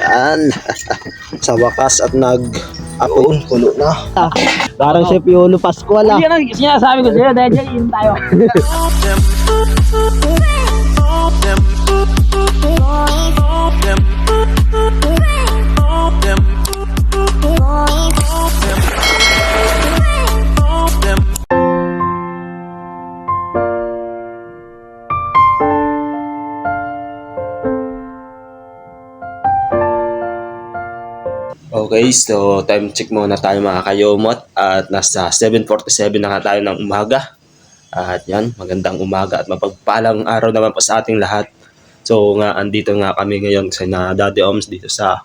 Yan. Sa wakas at nag-apoy. Puno na. Parang Chef Yolo Pascual ah. Yan ang sinasabi ko sa'yo dahil dyan, yun tayo. Okay, so time check muna tayo mga kayomot at nasa 7:47 na nga tayo ng umaga. At yan, magandang umaga at mapagpalang araw naman po sa ating lahat. So nga, andito nga kami ngayon sa Daddy Oms dito sa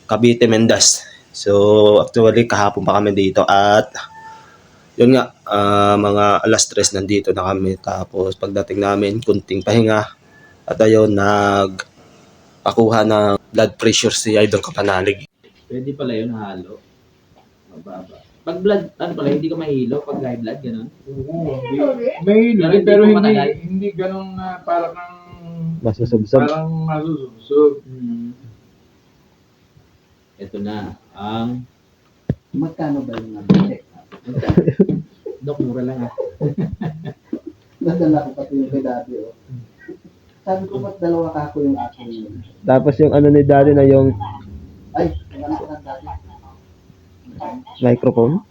Cavite, Mendas. So actually kahapon pa kami dito at yun nga, mga alas 3 nandito na kami. Tapos pagdating namin, kunting pahinga at ayun, nagpakuha ng blood pressure si Idol Kapanalig. Pwede pala yun halo. Mababa. Pag blood, ano pala, hindi ka mahilo pag high blood, gano'n? May Pero hilo, pero hindi hindi, matagal. hindi ganun parang Masusubsob. parang masusubsob. Ito na, ang... Magkano ba yung nabili? Dok, mura lang ah. Nadala ko pati yung kay Daddy, oh. Sabi ko, ba't dalawa kako yung akin yun? Tapos yung ano ni Daddy na yung Ay, yung anak ng Daddy. microphone.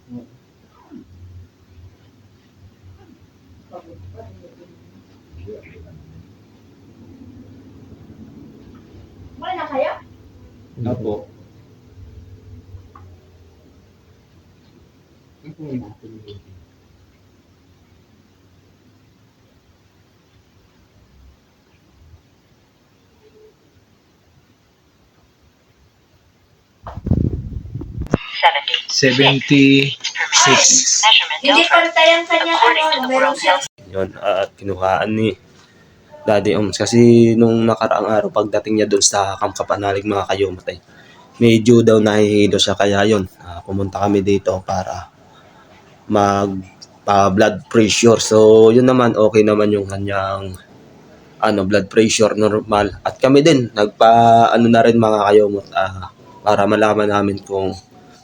Wala na kaya? Opo. Ito yung akin yun. Hindi pantay ang kanya meron siya. Yun, at kinuhaan ni Daddy Oms. Kasi nung nakaraang araw, pagdating niya doon sa Camp Kapanalig mga kayomot medyo daw nahihilo siya. Kaya yun, pumunta kami dito para blood pressure. So yun naman, okay naman yung kanyang blood pressure, normal. At kami din, na rin mga kayomot para malaman namin kung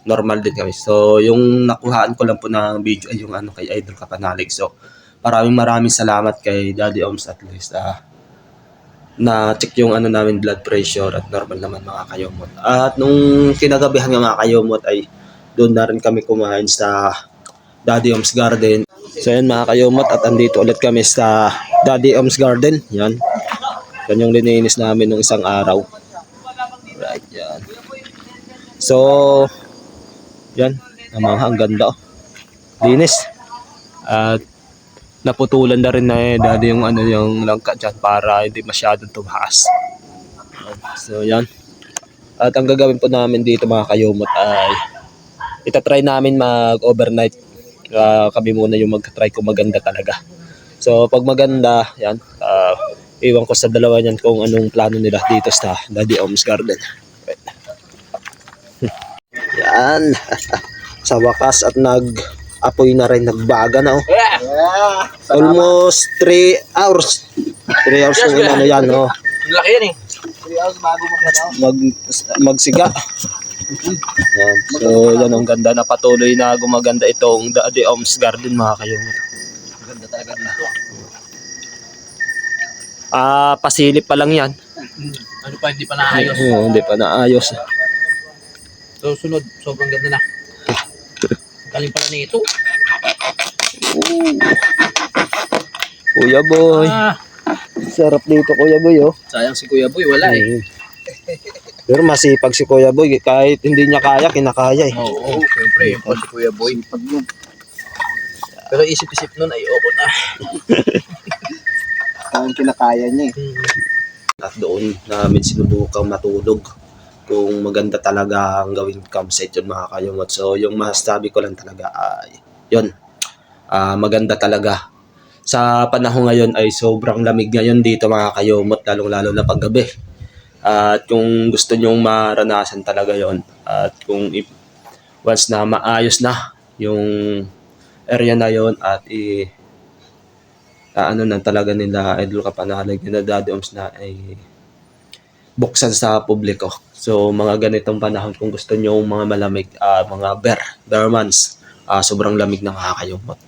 normal din kami. So yung nakuhaan ko lang po ng video ay yung kay Idol Kapanalig. So maraming salamat kay Daddy Oms at least na check yung namin blood pressure at normal naman mga kayomot. At nung kinagabihan ng mga kayomot ay doon na rin kami kumain sa Daddy Oms Garden. So yan mga kayomot, at andito ulit kami sa Daddy Oms Garden. Yan. Yan yung lininis namin nung isang araw. Right, yan. So yan, ang ganda oh. Linis. At naputulan na rin na Daddy yung yung langka dyan para hindi masyadong tumaas. So yan. At ang gagawin po namin dito mga kayomot ay itatry namin mag-overnight. Kami muna yung mag-try kung maganda talaga. So pag maganda, yan, iwan ko sa dalawa yan kung anong plano nila dito sa Daddy Oms Garden. Yan. Sa wakas at nag-apoy na rin, nagbaga na oh. Almost 3 hours. 3 hours yung yan oh. Laki yan eh. 3 hours bago Magsiga. Yan. So yan ang ganda na patuloy na gumaganda itong Daddy Oms Garden mga kayomot. Ganda talaga dito. Pasilip pa lang yan. Ano pa, hindi pa naayos. Oo, hindi pa naayos. So sunod, sobrang ganda na. Galing pala nito. Kuya Boy. Sarap dito Kuya Boy oh. Sayang si Kuya Boy, wala eh. Pero masipag si Kuya Boy, kahit hindi niya kaya, kinakaya eh. Oo, siyempre, yun po si Kuya Boy. Pero isip-isip nun ay oo na. Parang kinakaya niya eh. At doon namin sinubukang matulog kung maganda talaga ang gawing campsite yun mga kayomot. So yung masasabi ko lang talaga ay yun, maganda talaga. Sa panahon ngayon ay sobrang lamig ngayon dito mga kayomot, lalong-lalo na paggabi. At kung gusto nyong maranasan talaga yon, at kung once na maayos na yung area na yon at na talaga nila Idol Kapanalig na Daddy Oms na ay buksan sa publiko. So mga ganitong panahon kung gusto niyo mga malamig, mga bear months, sobrang lamig na makakayumot.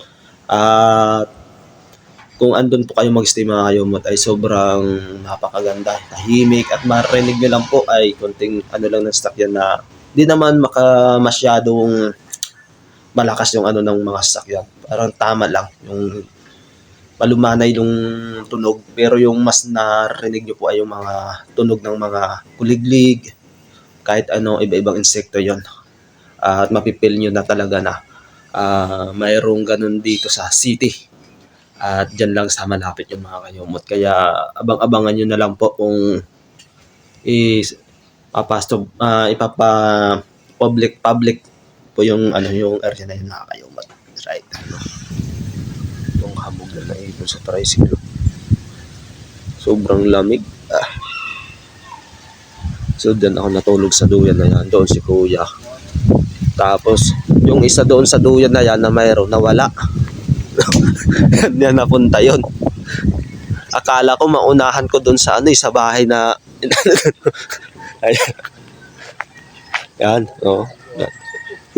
At kung andun po kayo mag-stay mga kayumot ay sobrang napakaganda, tahimik at marinig nyo lang po ay konting ano lang ng sasakyan na di naman masyadong malakas yung ano ng mga sasakyan. Parang tama lang yung malumanay yung tunog, pero yung mas narinig nyo po ay yung mga tunog ng mga kuliglig, kahit ano, iba-ibang insekto yon. At mapipil nyo na talaga na mayroong ganun dito sa city. At dyan lang sa malapit yung mga kayumot. Kaya abang-abangan nyo na lang po kung ipapa public po yung ano yung area na yun mga kayumot. Right. Yung hamog na naipon sa tricycle. Sobrang lamig. So dyan ako natulog sa duyan na yan. Doon si kuya. Tapos yung isa doon sa duyan na yan na mayroon nawala. Yan napunta yun. Akala ko maunahan ko doon sa ano sa bahay na ayan. Yan, oh.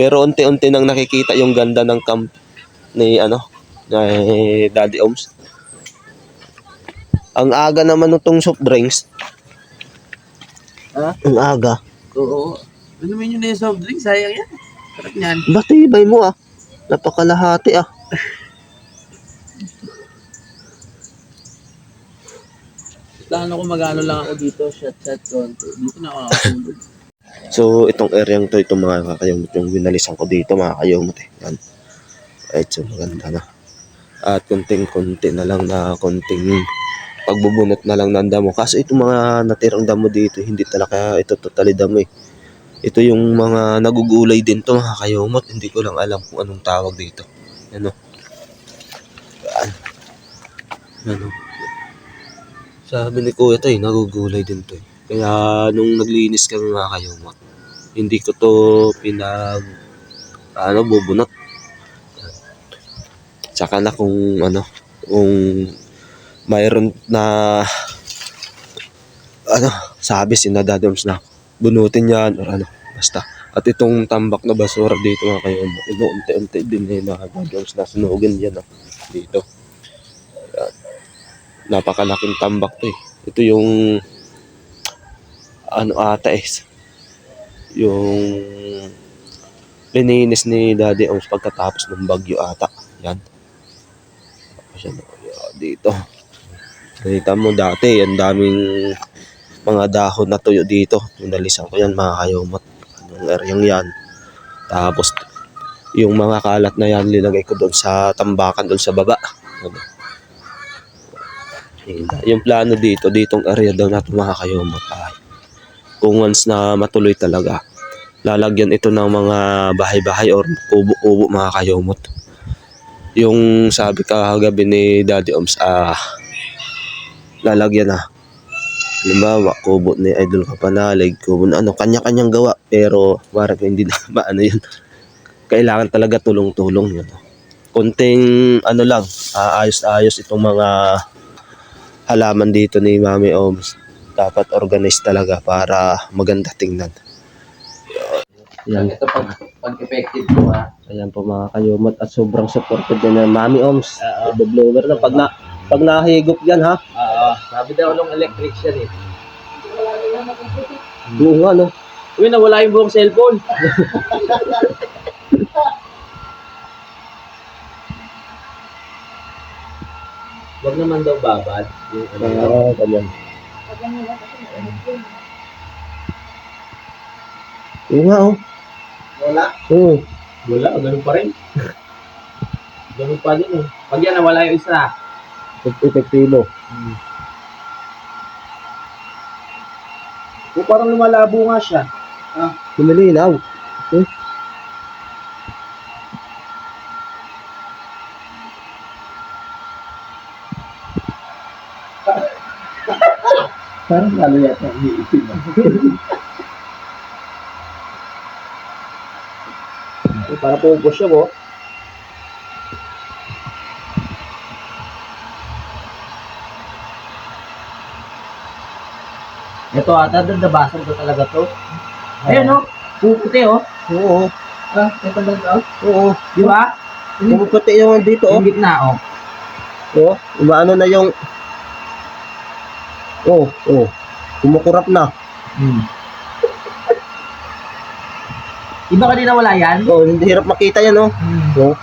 Pero unti-unti nang nakikita yung ganda ng camp ni Daddy Oms. Ang aga naman nitong soft drinks. Ha? Ang aga. Oo. Ano mo yun na yung soft drink? Sayang yan. Sarap niyan. Batibay mo Napakalahati Plano ko mag-ano lang ako dito. Shot konti. Dito na ako nakatulog. So, itong area to, itong mga kakayumot, yung binalisan ko dito, mga kayumot Yan. Right, so maganda na. At konting-konti na lang na konting pagbubunot na lang ng damo. Kaso itong mga natirang damo dito, hindi talaga ito totally damo Ito yung mga nagugulay din to mga kayumot. Hindi ko lang alam kung anong tawag dito. Ano? Ano? Sabi ni Kuya ito nagugulay din to Kaya nung naglinis kami mga kayumot, hindi ko to bubunot. Tsaka na kung mayroon na sabi si Daddy Oms na bunutin yan or basta. At itong tambak na basura dito mga kayumot, unti-unti din na Daddy Oms na sunugin yan dito. Ayan. Napakalaking tambak to Ito yung yung lininis ni Daddy Oms pagkatapos ng bagyo ata. Yan. Dito. Nakita mo dati, ang daming mga dahon na tuyo dito. Nalisan ko yan mga kayumot. Yung areang yan. Tapos, yung mga kalat na yan, linagay ko doon sa tambakan, doon sa baba. Yung plano ditong area daw natin mga kayumot kung once na matuloy talaga, lalagyan ito ng mga bahay-bahay or kubo-kubo mga kayumot. Yung sabi kagabi ni Daddy Oms, lalagyan halimbawa, kubo ni Idol Kapanalig, kubo na kanya-kanyang gawa, pero parang hindi na yun. Kailangan talaga tulong-tulong yun. Konting lang, ayos-ayos itong mga halaman dito ni Mami Oms. Dapat organized talaga para maganda tingnan. Yan. Ito pag effective ko Ayan po mga kayumot at sobrang supported din ng Mami Oms. The blower na pag nahigop yan Sabi daw nung electrician Oo nga no. Uy, nawala yung buong cellphone. Wag naman daw babad. Yung Ganyan. Oo nga Wala. Oo. Wala, ganun pa rin. Ganun pa din Pag yan, nawala yung isa. Epektibo. Parang lumalabo nga siya. Lumilinaw. Parang lalo yata umiitim. Para pupus siya Ito ata, nabasan ko talaga to. Ayun o, puputi o. Oo. Ito ba ito? Oo. Di ba? Pumuputi yung dito, oh. Yung gitna o. Oo. Umaano na yung... Oo. Oo. Kumukurap na. Hmm. Iba kanina wala yan? Oo, hindi hirap makita yan, oh. Hmm. Oo.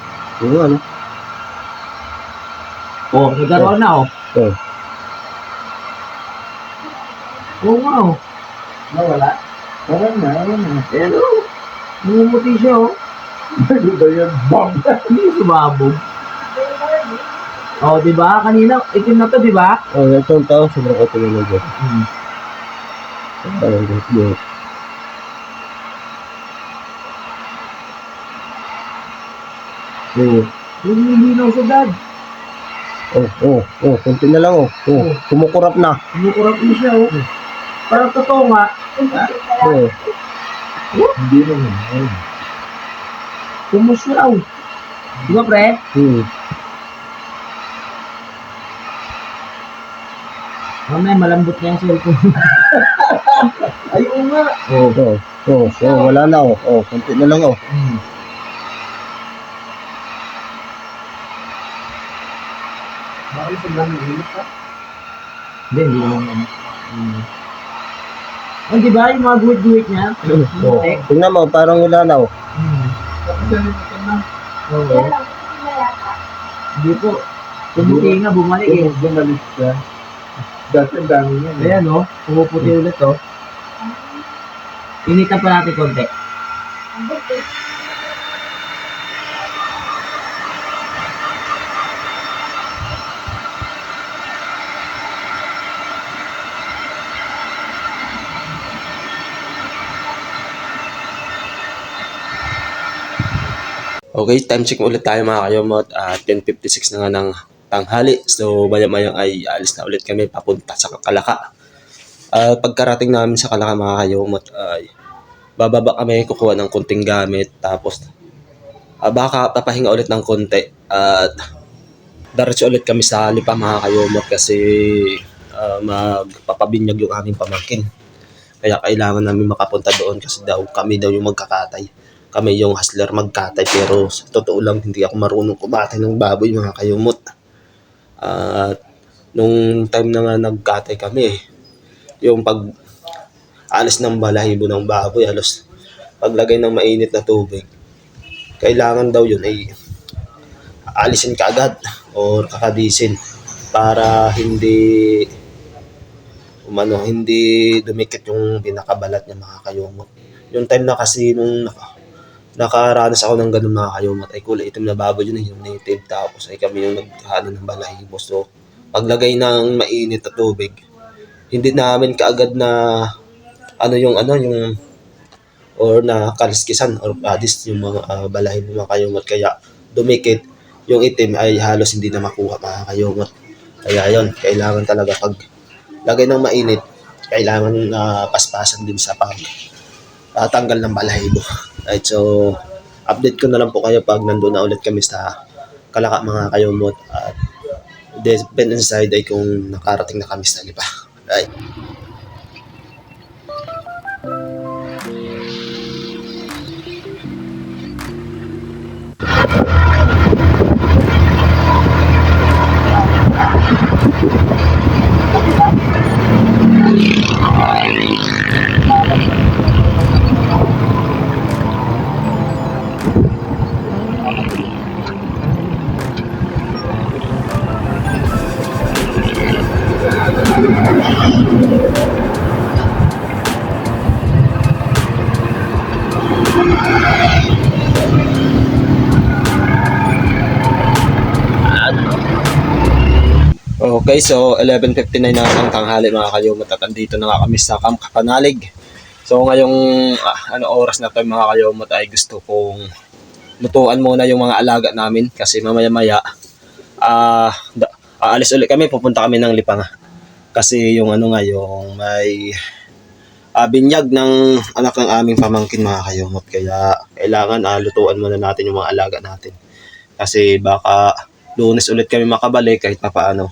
Oo, ano. Oh, nagkaroon na o. Oo. Oo nga o. Nawala? Wala na. Ayan o. Namumuti siya o. Ano ba yan? Bang! Hindi sumabog. Oh, di ba? Kanina, itim na to, di ba? Oo, ito ang tao. Sobrang ito na dyan. Hmm. Parang dito. Oo. Lumilinaw sa dad. Oo. Kunti na lang, oh. Oo. Kumukurap na. Kumukurap na siya o. Parang totoo nga. Oo. Hindi naman. Kumuslaw. Di ba, pre? Mamaya malambot na yung cellphone. Ayun nga. Oo. Wala na, oh. Oo, kunti na lang, oh. Hmm. Bakit sobrang nahilip ka? Hindi naman. Oh, di ba? Yung mga guhit-guhit niya? Oo. Tingnan mo, parang wala na, oh. Tapos nalimutan na. Oo. Hindi po. Tumuti nga, bumalik eh. Bumalik siya. Dati ang dami niya. Ayan o, pumuputi ulit o. Initan pa natin konti. Okay, time check ulit tayo mga kayomot. 10:56 na nga ng tanghali. So, maya-maya ay alis na ulit kami papunta sa Kalaka. Pagkarating namin sa Kalaka mga kayomot ay bababa kami, kukuha ng konting gamit. Tapos, baka papahinga ulit ng konti. At diretso ulit kami sa Lipa mga kayomot kasi magpapabinyag yung aming pamangkin. Kaya kailangan namin makapunta doon kasi kami daw yung magkakatay. Kami yung hustler magkatay pero sa totoo lang hindi ako marunong kumatay ng baboy mga kayumot. At nung time na nga nagkatay kami, yung pag alis ng balahibo ng baboy, halos paglagay ng mainit na tubig, kailangan daw yun ay alisin ka agad or kakadisin para hindi dumikit yung pinakabalat niya mga kayumot. Yung time na kasi nung nakaranas ako ng ganun mga kayumot ay kulay itim na baboy yun, yung native, tapos ay kami yung naghahanap ng balahibo. So paglagay ng mainit na tubig, hindi namin kaagad na yung or na kaliskisan or padis yung mga balahibo mga kayumot, kaya dumikit yung itim ay halos hindi na makuha mga kayumot. Kaya yun, kailangan talaga pag lagay ng mainit, kailangan paspasan din sa tanggal ng balahibo. Right, so update ko na lang po kayo pag nandun na ulit kami sa Kalaka mga kayumot, at depend inside ay kung nakarating na kami sa Lipa. Right. Okay, so 11:59 na ang tanghali mga kayumot at andito na nga kami sa Camp Kapanalig. So ngayong oras na to mga kayumot ay gusto kong lutuan muna yung mga alaga namin kasi mamaya-maya aalis ulit kami, pupunta kami ng Lipa nga. Kasi yung yung may binyag ng anak ng aming pamangkin mga kayumot, kaya kailangan lutuan muna natin yung mga alaga natin. Kasi baka Lunes ulit kami makabalik kahit pa paano.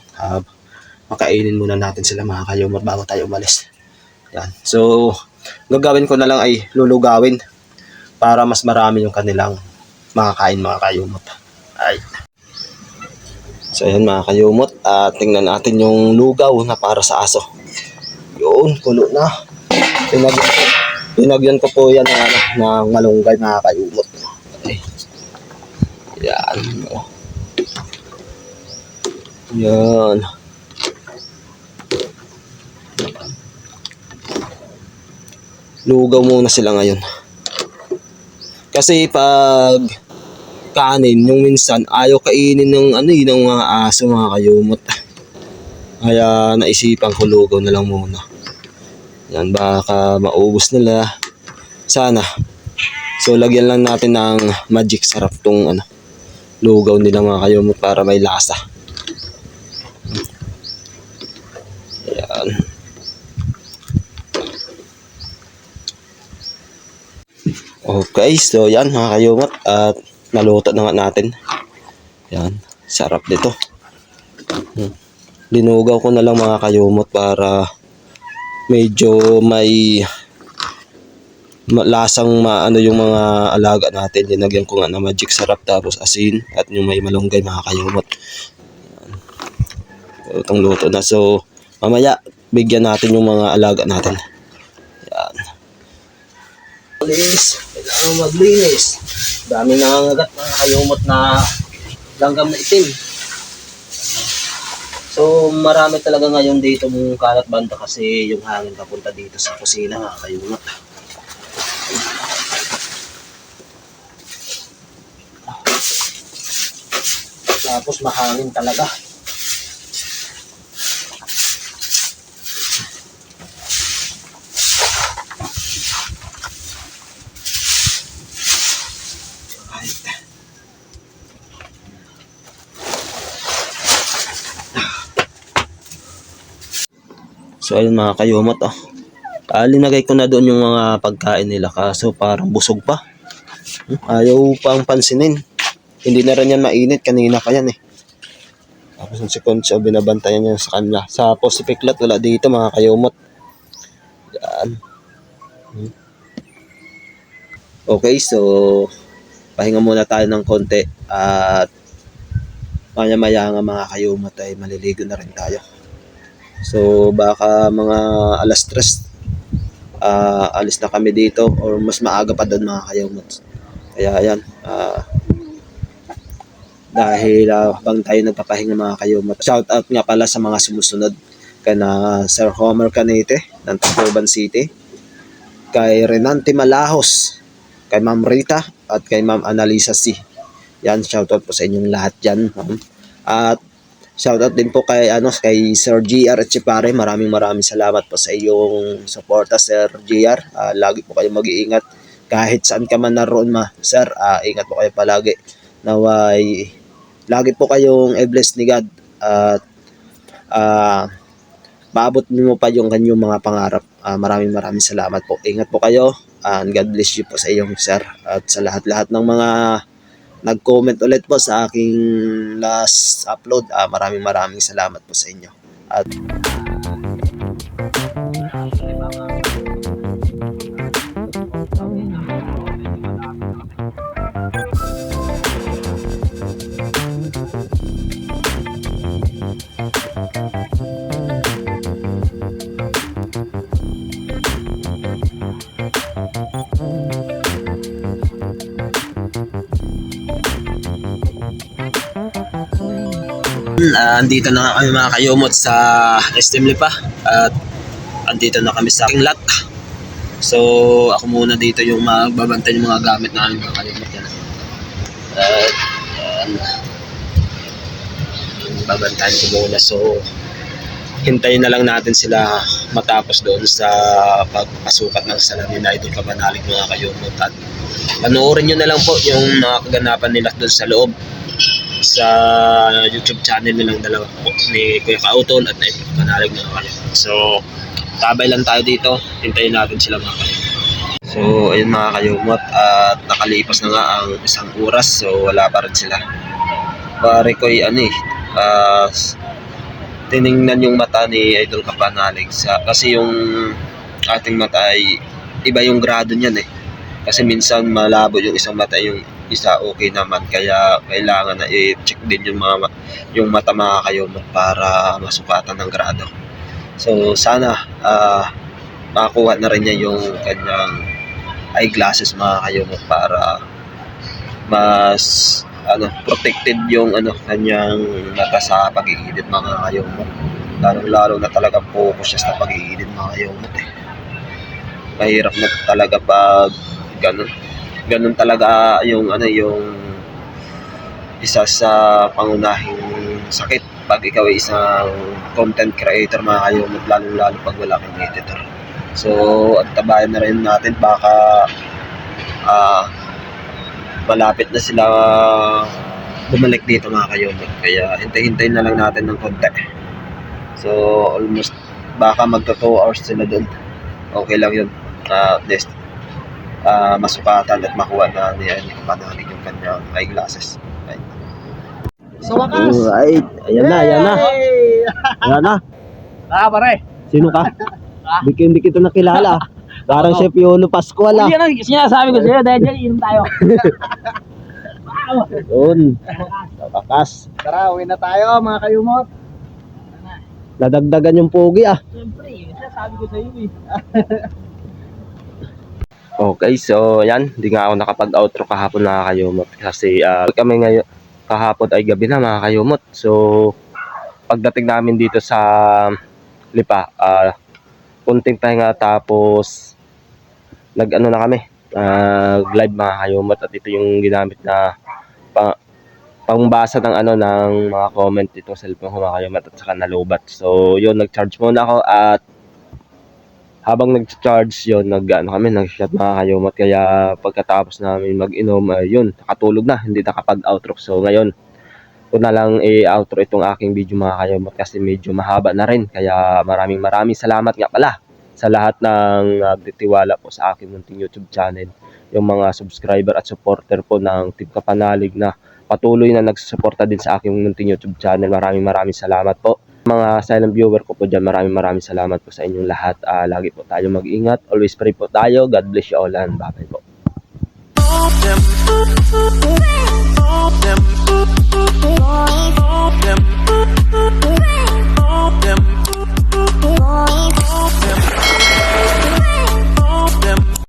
Makainin muna natin sila mga kayumot bago tayo umalis. Yan. So, gagawin ko na lang ay lulugawin para mas marami yung kanilang makakain mga kayumot. Ay. So, ayan mga kayumot. Tingnan natin yung lugaw na para sa aso. Yun, kulo na. Pinagyan ko po yan ng malunggay mga kayumot. Okay. Yan. Yan. Lugaw muna sila ngayon. Kasi pag kanin, yung minsan ayaw kainin ng ng mga aso mga kayumot. Kaya naisipan ko lugaw na lang muna. Yan, baka maubos nila. Sana. So lagyan lang natin ng magic sarap tong lugaw nila mga kayumot para may lasa. Yan. Okay, so yan mga kayumot at naluto na nga natin. Yan, sarap dito. Linugaw ko na lang mga kayumot para medyo may lasang yung mga alaga natin. Dinagyan ko nga na magic sarap tapos asin at yung may malunggay mga kayumot. Yan. Itong luto na. So mamaya bigyan natin yung mga alaga natin. Yan. Kailangan maglinis. Daming nangangagat mga kayumot na langgam na itim. So marami talaga ngayon dito mong kalat banda kasi yung hangin papunta dito sa kusina mga kayumot. Tapos mahangin talaga. So ayun mga kayumot linagay ko na doon yung mga pagkain nila kaso parang busog pa. Ayaw pang pansinin. Hindi na rin yan mainit, kanina pa yan Tapos yung si Concho binabantayan niya sa kanila. Tapos si Piklat wala dito mga kayumot. Yan. Okay, so pahinga muna tayo ng konti at maya-maya nga mga kayumot ay maliligo na rin tayo. So baka mga alas 3 alis na kami dito or mas maaga pa doon mga kayumot. Kaya ayan, dahil habang tayo nagpapahinga mga kayumot, shout out nga pala sa mga sumusunod kay na Sir Homer Canete ng Tacloban City, kay Renante Malahos, kay Ma'am Rita at kay Ma'am Annalisa C. Yan, shout out po sa inyong lahat dyan. At shoutout din po kay Sir GR Etchepare. Maraming salamat po sa iyong suporta Sir GR. Lagi po kayong mag-iingat kahit saan ka man naroon Sir. Ingat po kayo palagi. Naway lagi po kayong i-bless ni God at maabot mo pa yung kanyang mga pangarap. Maraming salamat po. Ingat po kayo and God bless you po sa iyong Sir at sa lahat-lahat ng mga nag-comment ulit po sa aking last upload. Maraming salamat po sa inyo. At andito na kami mga kayumot sa SM Lipa at andito na kami sa aking lot. So ako muna dito yung magbabantay ng mga gamit namin mga kayumot yan. Babantayan ko muna, so hintayin na lang natin sila matapos doon sa pagpasukat ng salamin na Idol Kabanalig mga kayumot at panoorin nyo na lang po yung mga kaganapan nila doon sa loob sa YouTube channel nilang dalawa po, ni Kuya Kautol at Idol Kabanalig mga kayumot. So tabay lang tayo dito, hintayin natin sila mga kayumot. So ayun mga kayumot at nakalipas na nga ang 1 oras, so wala pa rin sila. Pare ko'y tiningnan yung mata ni Idol Kabanalig kasi yung ating mata ay iba yung grado niyan eh. Kasi minsan malabo yung isang mata, yung isa okay naman. Kaya kailangan na i-check din yung mata mga kayomot para masukatan ng grado. So sana makakuha na rin niya yung kanyang eyeglasses mga kayomot para mas protected yung kanyang mata sa pag-iinit mga kayomot. Lalo na talagang focus siya sa pag-iinit mga kayomot eh. Mahirap na talaga pag ganun talaga yung isa sa pangunahing sakit pag ikaw ay isang content creator mga kayomot, lalo pag wala kang editor. So at tabayan na rin natin, baka malapit na sila bumalik dito mga kayomot, kaya hintay-hintay na lang natin ng konti. So almost baka magto 2 hours sila doon. Okay lang yun, next masukatan at makuha na niya panalig yung kanyang eyeglasses. Right. Sa wakas! Alright, ayan na. Pare! Sino ka? Hindi kita nakilala. Parang si Piolo Pascual ah. Yan ang sinasabi ko sa'yo, dahil dyan, inom tayo. Doon. Wakas. Tara, uwi na tayo mga kayumot. Nadagdagan yung pogi ah. Siyempre, sinasabi ko sa'yo eh. Okay, so yan, hindi nga ako nakapag-outro kahapon mga kayumot kasi kami ngayon kahapon ay gabi na mga kayumot. So pagdating namin dito sa Lipa, kunting pahinga tapos nag-ano na kami, live mga kayumot, at ito yung ginamit na pangbasa ng ng mga comment dito sa cellphone ko mga kayumot at saka nalubat. So yun, nag-charge muna ako at habang nag-charge yun, nag-shot mga kayomot. Kaya pagkatapos namin mag-inom, yun, nakatulog na, hindi nakapag-outro. So ngayon, ko na lang i-outro itong aking video mga kayomot kasi medyo mahaba na rin. Kaya maraming salamat nga pala sa lahat ng nagtitiwala po sa aking munting YouTube channel. Yung mga subscriber at supporter po ng Team Kapanalig na patuloy na nagsusuporta din sa aking munting YouTube channel. Maraming salamat po. Mga silent viewer ko po dyan, maraming salamat po sa inyong lahat. Lagi po tayo mag-ingat. Always pray po tayo. God bless you all and bye-bye po.